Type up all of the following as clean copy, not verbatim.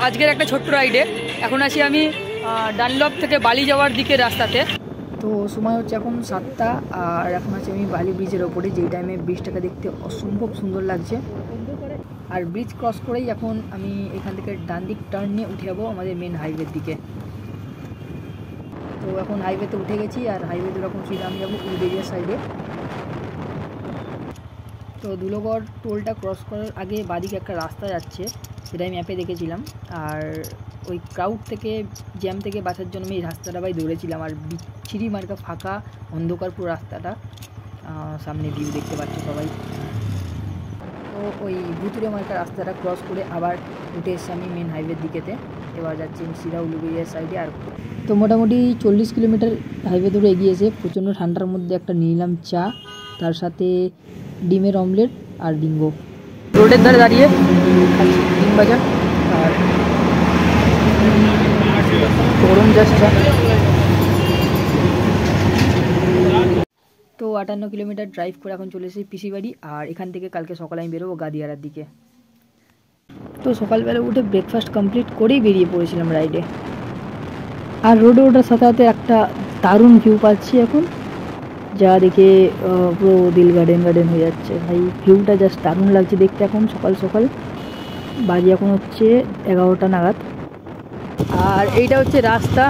আজকের একটা ছোট্ট রাইডে। এখন আছি আমি ডানলপ থেকে বালি যাওয়ার দিকে রাস্তাতে। তো সময় হচ্ছে এখন 7টা, আর এখন আছি আমি বালি ব্রিজের ওপরে, যেই টাইমে ব্রিজটাকে দেখতে অসম্ভব সুন্দর লাগছে। আর ব্রিজ ক্রস করেই এখন আমি এখান থেকে ডান দিক টার্ন নিয়ে উঠে যাবো আমাদের মেন হাইওয়ের দিকে। তো এখন হাইওয়েতে উঠে গেছি, আর হাইওয়েতে এখন সিধা আমি যাবো উলবেড়িয়া সাইডে। তো ধুলোগড় টোলটা ক্রস করার আগে বাদিকে একটা রাস্তা যাচ্ছে, সেটা আমি ম্যাপে দেখেছিলাম। আর ওই ক্রাউড থেকে, জ্যাম থেকে বাঁচার জন্য আমি এই রাস্তাটা দৌড়েছিলাম। আর বিচ্ছিরি মার্কা ফাঁকা অন্ধকার পুরো রাস্তাটা, সামনে ভিউ দেখতে পাচ্ছ সবাই। তো ওই ভুতুরে মার্কা রাস্তাটা ক্রস করে আবার উঠে এসছি আমি মেন হাইওয়ের দিকেতে। এবার যাচ্ছি আমি সিধা উলুবেড়িয়ার সাইডে। আর তো মোটামুটি 40 কিলোমিটার হাইওয়ে ধরে এগিয়েছে। প্রচণ্ড ঠান্ডার মধ্যে একটা নিলাম চা, তার সাথে ডিমের অমলেট আর ডিঙ্গো। রোডের ধারে দাঁড়িয়ে খাচ্ছি ডিম ভাজা আর গরম জাস্ট চা। তো 58 কিলোমিটার ড্রাইভ করে এখন চলে এসেছি পিসি বাড়ি। আর এখান থেকে কালকে সকালে আমি বেরোবো গাদিয়ারার দিকে। তো সকালবেলা উঠে ব্রেকফাস্ট কমপ্লিট করেই বেরিয়ে পড়েছিলাম রাইডে। আর রোডে ওঠার সাথে সাথে একটা দারুণ ভিউ পাচ্ছি এখন, যা দেখে পুরো দিল গার্ডেন গার্ডেন হয়ে যাচ্ছে। ভাই ভিউটা জাস্ট দারুণ লাগছে দেখতে। এখন সকাল সকাল বাজে এখন হচ্ছে 11টা নাগাদ। আর এইটা হচ্ছে রাস্তা,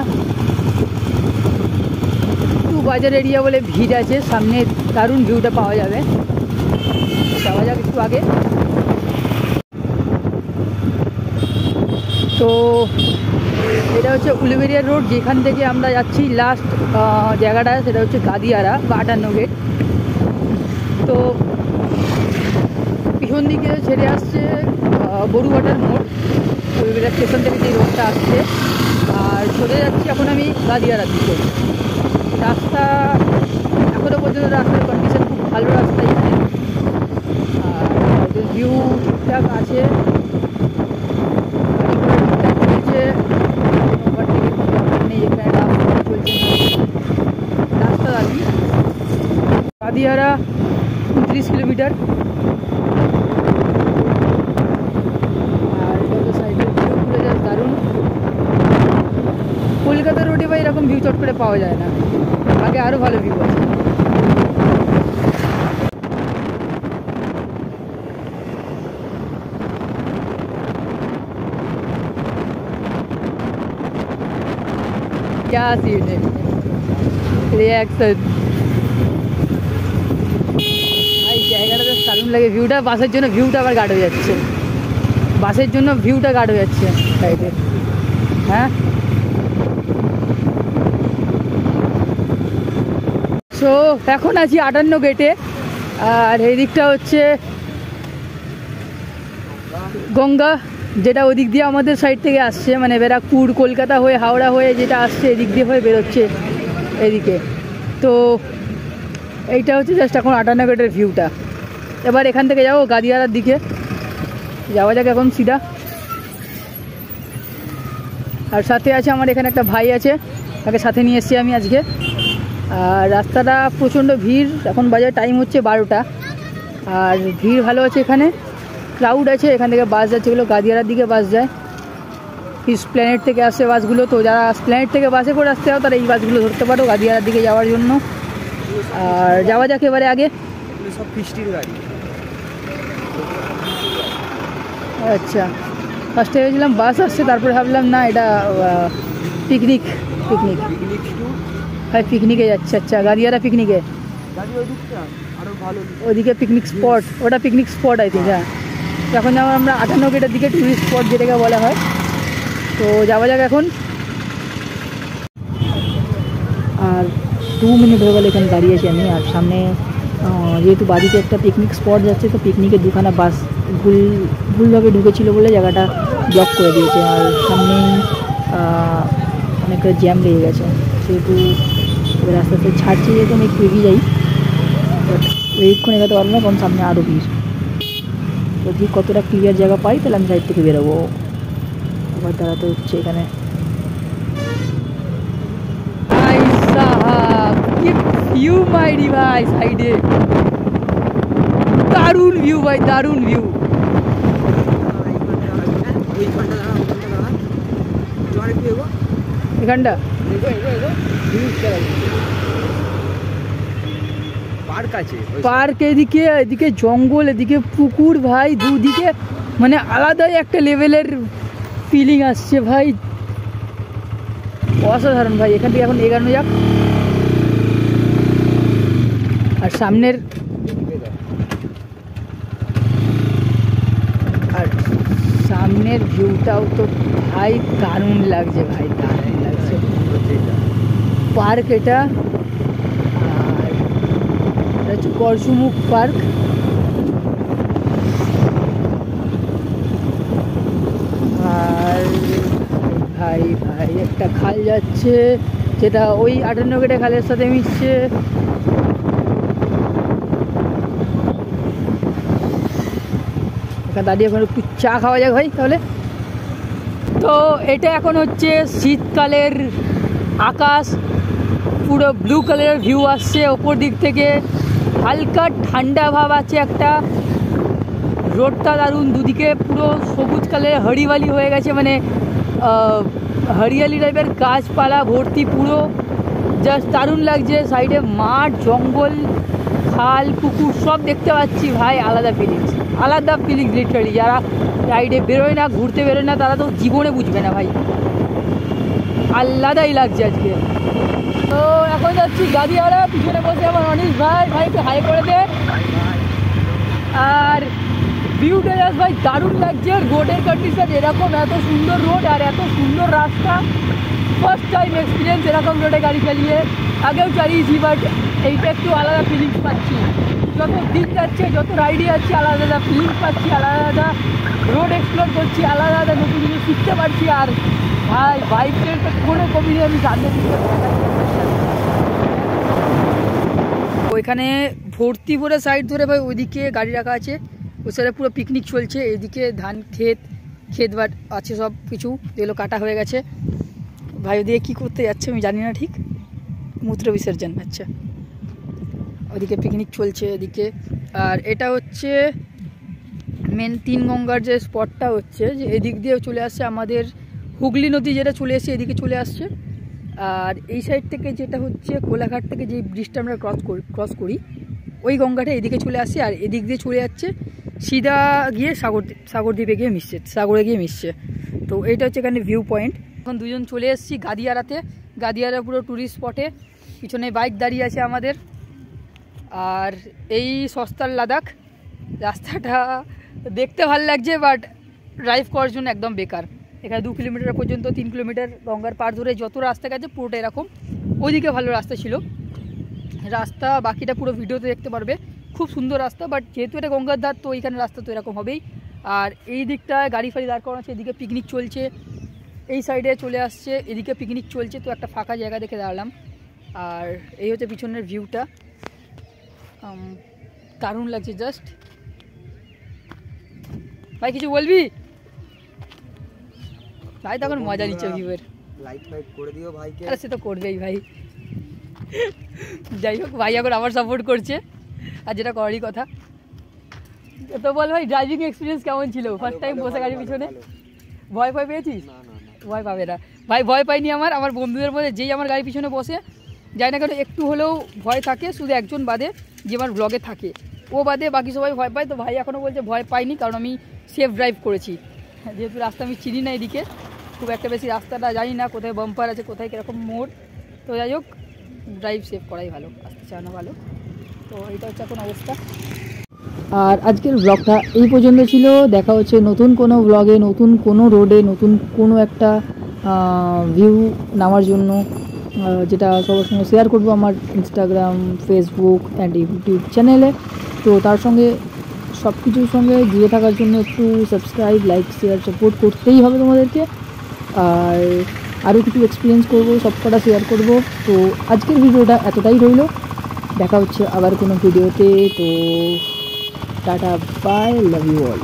একটু বাজার এরিয়া বলে ভিড় আছে, সামনে দারুণ ভিউটা পাওয়া যাবে। যাওয়া যাক একটু আগে। তো এটা হচ্ছে উলুবেড়িয়া রোড, যেখান থেকে আমরা যাচ্ছি লাস্ট জায়গাটা, সেটা হচ্ছে গাদিয়ারা বা 58 গেট। তো পিছন দিকে ছেড়ে আসছে বড়ুয়াটার মোড়, উলুবেড়িয়া স্টেশন থেকে যে রোডটা আসছে। আর চলে যাচ্ছি এখন আমি গাদিয়ারার দিকে। রাস্তা এখনও পর্যন্ত রাস্তার কন্ডিশন খুব ভালো রাস্তা এখানে, আর ভিউ ঠিকঠাক আছে। রাস্তা দাবি গাদিয়ারা 29 কিলোমিটার। আর সাইডে পুরো যা দারুণ। কলকাতা রোডে বা এরকম ভিউ চট করে পাওয়া যায় না, আগে আরও ভালো ভিউ আছে। क्या सीन है, रिएक्शन। ভাই জায়গাটা তো দারুণ লাগে, ভিউটা বাসের জন্য ভিউটা আবার গাঢ় হয়ে যাচ্ছে, বাসের জন্য ভিউটা গাঢ় হয়ে যাচ্ছে সাইডে। হ্যাঁ, সো এখন আছি 58 গেটে। আর এই দিকটা হচ্ছে গঙ্গা, যেটা ওদিক দিয়ে আমাদের সাইড থেকে আসছে, মানে ব্যারাকপুর কলকাতা হয়ে হাওড়া হয়ে যেটা আসছে এদিক দিয়ে হয়ে বেরোচ্ছে এদিকে। তো এইটা হচ্ছে জাস্ট এখন 58 গেটের ভিউটা। এবার এখান থেকে যাবো গাদিয়ারার দিকে, যাওয়া যাক এখন সিধা। আর সাথে আছে আমার এখানে একটা ভাই আছে, তাকে সাথে নিয়ে এসেছি আমি আজকে। আর রাস্তাটা প্রচণ্ড ভিড়, এখন বাজার টাইম হচ্ছে 12টা। আর ভিড় ভালো আছে এখানে, ক্রাউড আছে। এখান থেকে বাস যাচ্ছে, এগুলো গাদিয়ারার দিকে বাস যায়। স্প্ল্যানেড থেকে আসে বাসগুলো, তো যারা স্প্ল্যানেড থেকে বাসে করে আসতে হয় তারা এই বাসগুলো ধরতে পারো গাদিয়ারার দিকে যাওয়ার জন্য। আর যাওয়া যাক এবারে আগে। সব ফিস্টির গাড়ি। আচ্ছা, ফার্স্টে ভেবেছিলাম বাস আসছে, তারপরে ভাবলাম না এটা পিকনিক। হ্যাঁ, পিকনিকে যাচ্ছে। আচ্ছা, গাদিয়ারা পিকনিকে, ওদিকে পিকনিক স্পট, ওটা পিকনিক স্পট আই থিঙ্ক। হ্যাঁ, এখন যাবো আমরা 58 গেটের দিকে, টুরিস্ট স্পট যেটাকে বলা হয়। তো যাওয়া যাক এখন। আর 2 মিনিট হয়ে গেলে এখানে দাঁড়িয়েছি আমি। আর সামনে যেহেতু বাদিকে একটা পিকনিক স্পট যাচ্ছে, তো পিকনিকের দুখানা বাস ভুলভাবে ঢুকেছিল বলে জায়গাটা ব্লক করে দিয়েছে। আর সামনে অনেকটা জ্যাম লেগে গেছে, সেহেতু এবার আস্তে আস্তে ছাড়ছি, যেহেতু আমি একটু এগিয়ে যাই। বাট এইক্ষণ এগাতে পারবো না, কারণ সামনে আরও ভিড়। যদি কতটা ক্লিয়ার জায়গা পাই তাহলে আমি সাইড থেকে বেরোবো। আবার দাঁড়াতে হচ্ছে এখানে। ভিউ মাইরি ভাই, সাইডে দারুণ ভিউ ভাই, দারুণ ভিউ। এখানটা পার্ক, এদিকে জঙ্গল, এদিকে পুকুর ভাই, দুদিকে মানে আলাদাই একটা লেভেলের ফিলিং আসছে ভাই, অসাধারণ ভাই। এখান থেকে এখন এগানো যাক। আর সামনের ভিউটাও তো ভাই দারুণ লাগছে ভাই, দারুণ লাগছে। পার্ক এটা, আর এটা হচ্ছে করসুমুখ পার্ক। আর ভাই একটা খাল যাচ্ছে, যেটা ওই 58 গেটে খালের সাথে মিশছে। এখানে দাঁড়িয়ে এখন একটু চা খাওয়া যাক ভাই তাহলে। তো এটা এখন হচ্ছে শীতকালের আকাশ, পুরো ব্লু কালারের ভিউ আসছে ওপর দিক থেকে, হালকা ঠান্ডা ভাব আছে একটা, রোডটা দারুণ, দুদিকে পুরো সবুজ কালারের হরিয়ালি হয়ে গেছে, মানে হরিয়ালি টাইপের গাছপালা ভর্তি, পুরো জাস্ট দারুণ লাগছে। সাইডে মাঠ, জঙ্গল, খাল, পুকুর সব দেখতে পাচ্ছি ভাই, আলাদা ফিলিংস লিটারালি। যারা রাইডে বেরোয় না, ঘুরতে বেরোয় না, তারা তো জীবনে বুঝবে না ভাই, আলাদাই লাগছে আজকে। তো এখন যাচ্ছি গাদিয়ারা, পিছনে বসে আমার অনিশ ভাই একটু হাই করে দে। আর ভিউটা জাস্ট ভাই দারুণ লাগছে, রোডের কন্ডিশন এরকম, এত সুন্দর রোড আর এত সুন্দর রাস্তা, ফার্স্ট টাইম এক্সপিরিয়েন্স এরকম রোডে গাড়ি চালিয়ে। আগেও চালিয়েছি, বাট এইটা একটু আলাদা ফিলিংস পাচ্ছি। যত দিন যাচ্ছে, যত রাইডে যাচ্ছি, আলাদা আলাদা ফিলিংস পাচ্ছি, আলাদা আলাদা রোড এক্সপ্লোর করছি, আলাদা আলাদা নতুন কিছু শিখতে পারছি। আর ভাই বাইকের তো কোনো কমি নেই, আমি সামনে ওইখানে ভর্তি করে সাইড ধরে ভাই ওইদিকে গাড়ি রাখা আছে, ওই সাইডে পুরো পিকনিক চলছে। এদিকে ধান ক্ষেত বাট আছে, সব কিছু যেগুলো কাটা হয়ে গেছে। ভাই ওদিকে কী করতে যাচ্ছে আমি জানি না ঠিক, মূত্র বিসর্জন। আচ্ছা, ওদিকে পিকনিক চলছে এদিকে। আর এটা হচ্ছে মেন 3 গঙ্গার যে স্পটটা হচ্ছে, যে এদিক দিয়ে চলে আসছে আমাদের হুগলি নদী, যেটা চলে এসছে এদিকে চলে আসছে। আর এই সাইড থেকে যেটা হচ্ছে কোলাঘাট থেকে যে ব্রিজটা আমরা ক্রস করি, ওই গঙ্গাটা এদিকে চলে আসছে, আর এদিক দিয়ে চলে যাচ্ছে সিধা গিয়ে সাগরে গিয়ে মিশছে। তো এইটা হচ্ছে এখানে ভিউ পয়েন্ট। এখন দুজন চলে এসেছি গাদিয়ারা পুরো ট্যুরিস্ট স্পটে, পিছনে বাইক দাঁড়িয়ে আছে আমাদের। আর এই সস্তার লাদাখ, রাস্তাটা দেখতে ভালো লাগছে বাট ড্রাইভ করার জন্য একদম বেকার। এখানে 2 কিলোমিটার পর্যন্ত, 3 কিলোমিটার গঙ্গার পার ধরে যত রাস্তা গেছে পুরোটা এরকম। ওইদিকে ভালো রাস্তা ছিল, রাস্তা বাকিটা পুরো ভিডিওতে দেখতে পারবে, খুব সুন্দর রাস্তা। বাট যেহেতু এটা গঙ্গার ধার, তো এইখানে রাস্তা তো এরকম হবেই। আর এই দিকটায় গাড়ি ফাড়ি দাঁড় করানো আছে, এদিকে পিকনিক চলছে, এই সাইডে চলে আসছে, এদিকে পিকনিক চলছে। তো একটা ফাঁকা জায়গা দেখে দাঁড়ালাম। আর এই হচ্ছে পিছনের ভিউটা, দারুণ লাগছে জাস্ট। ভাই কিছু বলবি? ভাই তখন মজা নিচ্ছে ভিউয়ের, লাইক ফাইক করে দিও ভাইকে। আরে সে তো করবেই ভাই। যাই হোক, ভাই এখন আমার সাপোর্ট করছে, আর যেটা করারই কথা। তো বল ভাই, ড্রাইভিং এক্সপিরিয়েন্স কেমন ছিল? ফার্স্ট টাইম বসে গাড়ির পিছনে ভয় পেয়েছিস? ভয় পাবে না ভাই, ভয় পাইনি। আমার বন্ধুদের মধ্যে যেই আমার গাড়ির পিছনে বসে যাই না কেন, একটু হলেও ভয় থাকে, শুধু একজন বাদে, যে আমার ব্লগে থাকে, ও বাদে বাকি সবাই ভয় পায়। তো ভাই এখনও বলছে ভয় পাইনি, কারণ আমি সেফ ড্রাইভ করেছি। যেহেতু রাস্তা আমি চিনি না, এদিকে খুব একটা বেশি রাস্তাটা জানি না, কোথায় বাম্পার আছে, কোথায় কীরকম মোড়। তো যাই হোক, ড্রাইভ সেভ করাই ভালো, আসতে চালানো ভালো। তো এইটা হচ্ছে এখন অবস্থা। আর আজকের ব্লগটা এই পর্যন্ত ছিল। দেখা হচ্ছে নতুন কোনো ব্লগে, নতুন কোনো রোডে, নতুন কোনো একটা ভিউ নেওয়ার জন্য, যেটা সবার সঙ্গে শেয়ার করবো আমার ইনস্টাগ্রাম, ফেসবুক অ্যান্ড ইউটিউব চ্যানেলে। তো তার সঙ্গে সব কিছুর সঙ্গে জুড়ে থাকার জন্য একটু সাবস্ক্রাইব, লাইক, শেয়ার, সাপোর্ট করতেই হবে তোমাদেরকে। আর আরও কিছু এক্সপিরিয়েন্স করবো, সবকটা শেয়ার করব। তো আজকের ভিডিওটা এতটাই রইল, দেখা হচ্ছে আবার কোনো ভিডিওতে। তো tata, bye, love you all.